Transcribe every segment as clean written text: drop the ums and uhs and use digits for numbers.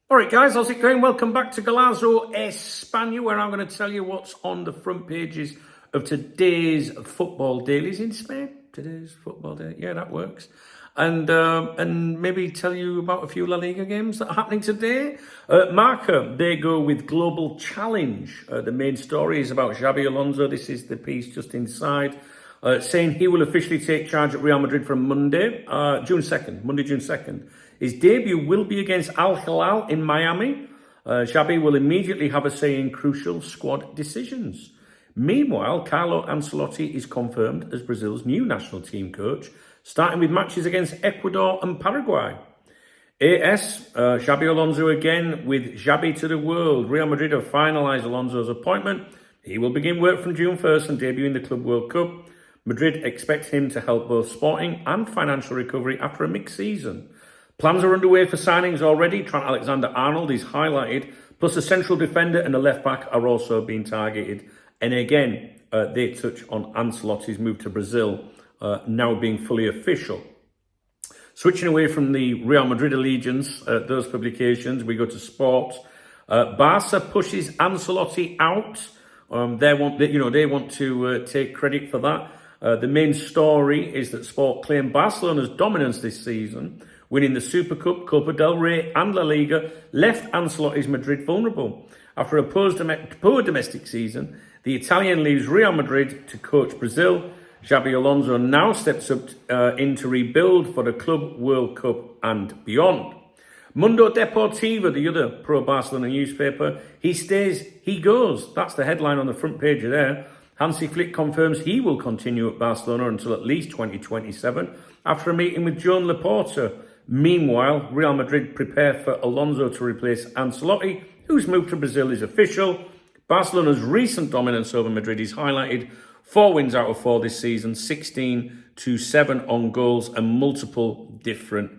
All right, guys, how's it going? Welcome back to Golazo España, where I'm going to tell you what's on the front pages of today's football dailies in Spain. Today's football day, yeah, that works. And maybe tell you about a few La Liga games that are happening today. MARCA, they go with Global Challenge. The main story is about Xabi Alonso. This is the piece just inside, saying he will officially take charge at Real Madrid from Monday, June 2nd. His debut will be against Al Hilal in Miami. Xabi will immediately have a say in crucial squad decisions. Meanwhile, Carlo Ancelotti is confirmed as Brazil's new national team coach, starting with matches against Ecuador and Paraguay. Xabi Alonso again with Xabi to the world. Real Madrid have finalised Alonso's appointment. He will begin work from June 1st and debut in the Club World Cup. Madrid expect him to help both sporting and financial recovery after a mixed season. Plans are underway for signings already. Trent Alexander-Arnold is highlighted, plus a central defender and a left-back are also being targeted. And again, they touch on Ancelotti's move to Brazil, now being fully official. Switching away from the Real Madrid allegiance, those publications, we go to sport. Barça pushes Ancelotti out. They want to take credit for that. The main story is that Sport claimed Barcelona's dominance this season, winning the Super Cup, Copa del Rey and La Liga, left Ancelotti's Madrid vulnerable. After a poor domestic season, the Italian leaves Real Madrid to coach Brazil. Xabi Alonso now steps up in to rebuild for the Club World Cup and beyond. Mundo Deportivo, the other pro-Barcelona newspaper, he stays, he goes. That's the headline on the front page of there. Hansi Flick confirms he will continue at Barcelona until at least 2027 after a meeting with Joan Laporta. Meanwhile, Real Madrid prepare for Alonso to replace Ancelotti, whose move to Brazil is official. Barcelona's recent dominance over Madrid is highlighted. 4 wins out of 4 this season, 16-7 on goals and multiple different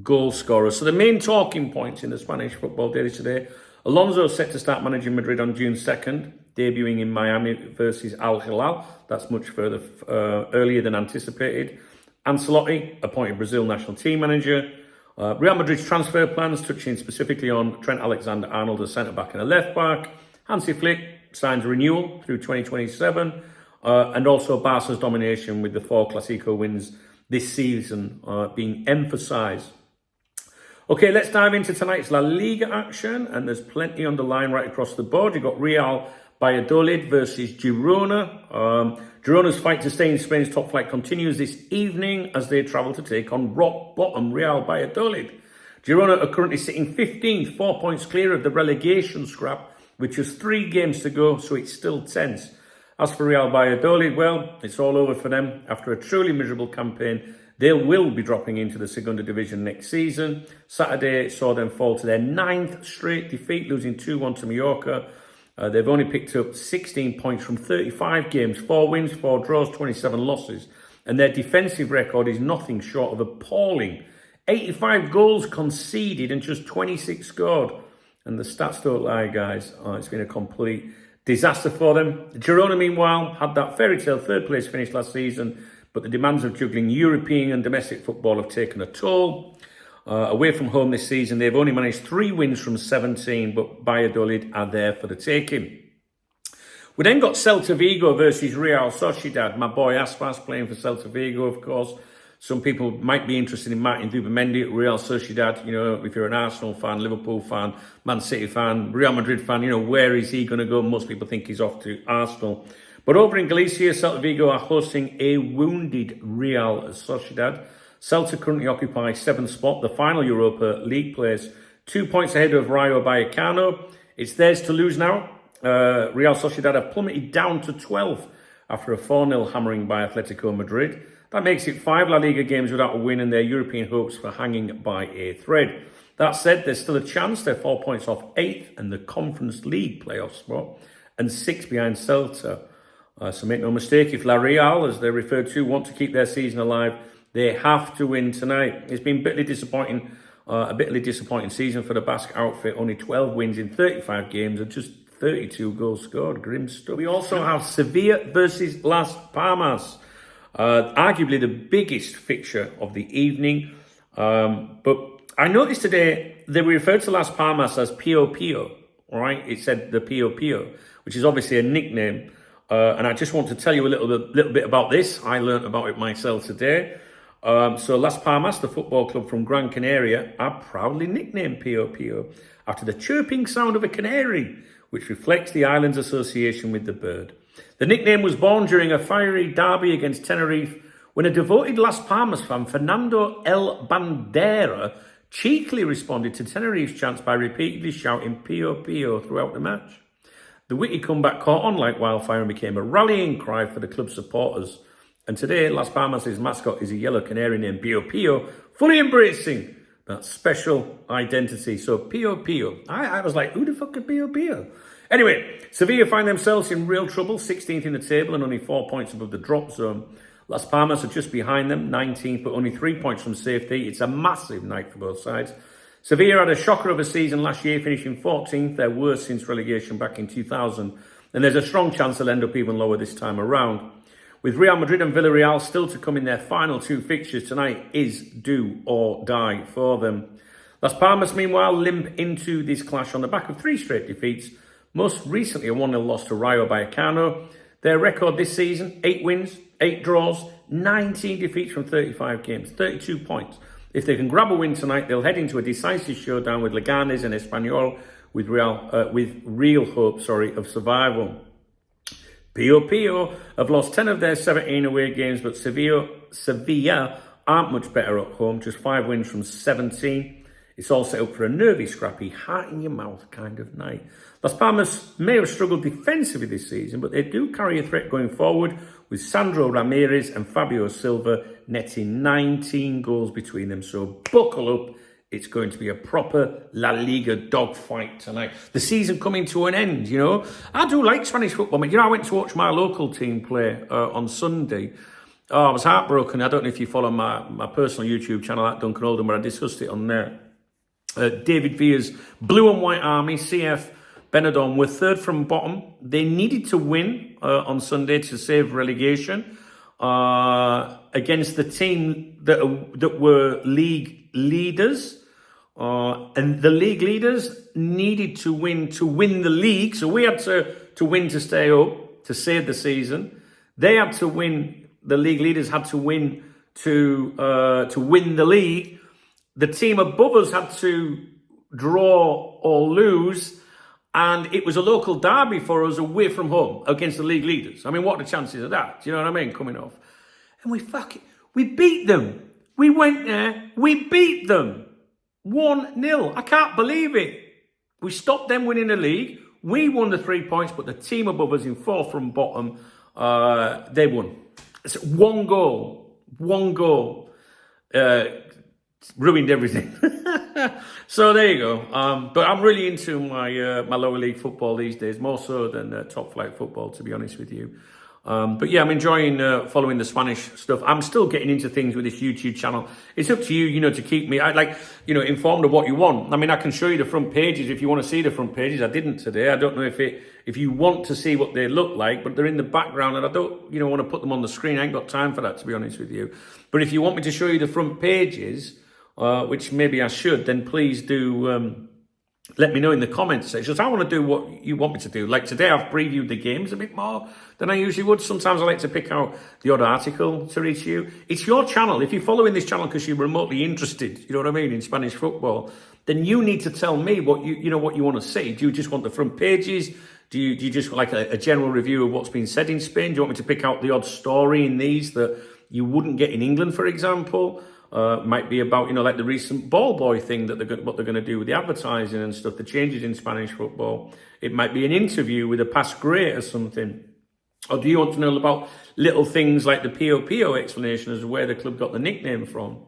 goal scorers. So the main talking points in the Spanish football daily today: Alonso set to start managing Madrid on June 2nd, debuting in Miami versus Al Hilal. That's much further earlier than anticipated. Ancelotti appointed Brazil national team manager. Real Madrid's transfer plans, touching specifically on Trent Alexander-Arnold, a centre-back and a left-back. Hansi Flick signs a renewal through 2027. And also Barca's domination with the 4 Clásico wins this season being emphasised. Okay, let's dive into tonight's La Liga action. And there's plenty on the line right across the board. You've got Real Valladolid versus Girona. Girona's fight to stay in Spain's top flight continues this evening as they travel to take on rock bottom Real Valladolid. Girona are currently sitting 15th, 4 points clear of the relegation scrap, which has 3 games to go, so it's still tense. As for Real Valladolid, well, it's all over for them. After a truly miserable campaign, they will be dropping into the Segunda Division next season. Saturday saw them fall to their 9th straight defeat, losing 2-1 to Mallorca. They've only picked up 16 points from 35 games, 4 wins, 4 draws, 27 losses. And their defensive record is nothing short of appalling. 85 goals conceded and just 26 scored. And the stats don't lie, guys. It's been a complete disaster for them. Girona, meanwhile, had that fairy tale 3rd place finish last season, but the demands of juggling European and domestic football have taken a toll. Away from home this season, they've only managed 3 wins from 17, but Valladolid are there for the taking. We then got Celta Vigo versus Real Sociedad. My boy Aspas playing for Celta Vigo, of course. Some people might be interested in Martin Zubimendi at Real Sociedad. You know, if you're an Arsenal fan, Liverpool fan, Man City fan, Real Madrid fan, you know, where is he going to go? Most people think he's off to Arsenal. But over in Galicia, Celta Vigo are hosting a wounded Real Sociedad. Celta currently occupy 7th spot, the final Europa League place, 2 points ahead of Rayo Vallecano. It's theirs to lose now. Real Sociedad have plummeted down to 12th after a 4-0 hammering by Atletico Madrid. That makes it 5 La Liga games without a win and their European hopes for hanging by a thread. That said, there's still a chance. They're 4 points off 8th and the Conference League playoff spot and 6 behind Celta. So make no mistake, if La Real, as they're referred to, want to keep their season alive, they have to win tonight. It's been a bitterly disappointing season for the Basque outfit. Only 12 wins in 35 games and just 32 goals scored. Grim stuff. We also have Sevilla versus Las Palmas. Arguably the biggest fixture of the evening. But I noticed today they referred to Las Palmas as Pio Pio, all right? It said the Pio Pio, which is obviously a nickname. And I just want to tell you a little bit about this. I learned about it myself today. So Las Palmas, the football club from Gran Canaria, are proudly nicknamed Pio Pio after the chirping sound of a canary, which reflects the island's association with the bird. The nickname was born during a fiery derby against Tenerife when a devoted Las Palmas fan, Fernando El Bandera, cheekily responded to Tenerife's chants by repeatedly shouting Pio Pio throughout the match. The witty comeback caught on like wildfire and became a rallying cry for the club's supporters. And today, Las Palmas' mascot is a yellow canary named Pio Pio, fully embracing that special identity. So Pio Pio. I was like, who the fuck is Pio Pio? Anyway, Sevilla find themselves in real trouble, 16th in the table and only 4 points above the drop zone. Las Palmas are just behind them, 19th, but only 3 points from safety. It's a massive night for both sides. Sevilla had a shocker of a season last year, finishing 14th, their worst since relegation back in 2000. And there's a strong chance they'll end up even lower this time around. With Real Madrid and Villarreal still to come in their final 2 fixtures, tonight is do or die for them. Las Palmas, meanwhile, limp into this clash on the back of 3 straight defeats, most recently a 1-0 loss to Rayo Vallecano. Their record this season, 8 wins, 8 draws, 19 defeats from 35 games, 32 points. If they can grab a win tonight, they'll head into a decisive showdown with Leganes and Espanyol with real hope of survival. Pio Pio have lost 10 of their 17 away games, but Sevilla aren't much better at home, just 5 wins from 17. It's all set up for a nervy, scrappy, heart-in-your-mouth kind of night. Las Palmas may have struggled defensively this season, but they do carry a threat going forward, with Sandro Ramirez and Fabio Silva netting 19 goals between them. So buckle up. It's going to be a proper La Liga dogfight tonight. The season coming to an end, you know. I do like Spanish football. You know, I went to watch my local team play on Sunday. Oh, I was heartbroken. I don't know if you follow my personal YouTube channel at Duncan Oldham, but I discussed it on there. David Villa's Blue and White Army, CF Benidorm, were third from bottom. They needed to win on Sunday to save relegation against the team that were league leaders. And the league leaders needed to win the league. So we had to win to stay up, to save the season. They had to win, the league leaders had to win to win the league. The team above us had to draw or lose. And it was a local derby for us away from home against the league leaders. I mean, what are the chances of that? Do you know what I mean? Coming off. And we beat them. We went there, we beat them. 1-0. I can't believe it. We stopped them winning the league. We won the 3 points, but the team above us in 4th from bottom, they won. It's 1 goal. 1 goal. Ruined everything. So there you go. But I'm really into my lower league football these days, more so than top flight football, to be honest with you. But yeah, I'm enjoying following the Spanish stuff. I'm still getting into things with this YouTube channel. It's up to you, you know, to keep me, informed of what you want. I mean, I can show you the front pages if you want to see the front pages. I didn't today. I don't know if you want to see what they look like, but they're in the background and I don't, want to put them on the screen. I ain't got time for that, to be honest with you. But if you want me to show you the front pages, which maybe I should, then please do let me know in the comments section. I want to do what you want me to do. Like today, I've previewed the games a bit more than I usually would. Sometimes I like to pick out the odd article to reach you. It's your channel. If you're following this channel because you're remotely interested, you know what I mean, in Spanish football, then you need to tell me what what you want to see. Do you just want the front pages? Do you just like a general review of what's been said in Spain? Do you want me to pick out the odd story in these that you wouldn't get in England, for example? Might be about, like the recent ball boy thing that what they're going to do with the advertising and stuff, the changes in Spanish football. It might be an interview with a past great or something. Or do you want to know about little things like the Pio Pio explanation as to where the club got the nickname from?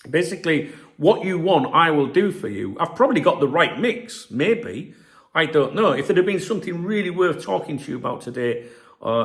Basically, what you want, I will do for you. I've probably got the right mix, maybe. I don't know. If there had been something really worth talking to you about today,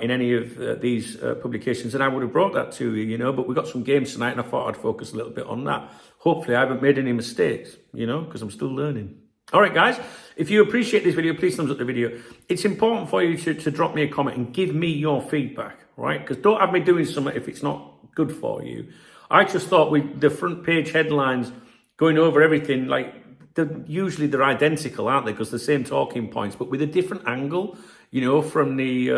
in any of these publications, and I would have brought that to you, but we got some games tonight and I thought I'd focus a little bit on that. Hopefully I haven't made any mistakes, because I'm still learning. All right, guys, if you appreciate this video, please thumbs up the video. It's important for you to drop me a comment and give me your feedback, right? Because don't have me doing something if it's not good for you. I just thought with the front page headlines, going over everything, like usually they're identical, aren't they? Because the same talking points, but with a different angle, from the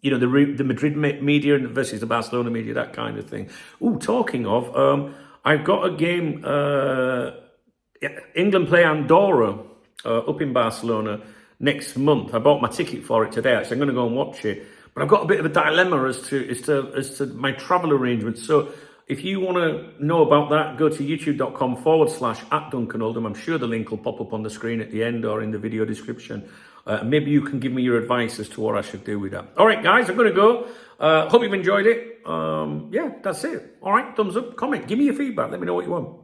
the Madrid media versus the Barcelona media, that kind of thing. Oh, talking of, I've got a game. England play Andorra up in Barcelona next month. I bought my ticket for it today. Actually, I'm going to go and watch it. But I've got a bit of a dilemma as to my travel arrangements. So if you want to know about that, go to youtube.com/@Duncan Oldham. I'm sure the link will pop up on the screen at the end or in the video description. Maybe you can give me your advice as to what I should do with that. All right, guys, I'm going to go. Hope you've enjoyed it. Yeah, that's it. All right, thumbs up, comment. Give me your feedback. Let me know what you want.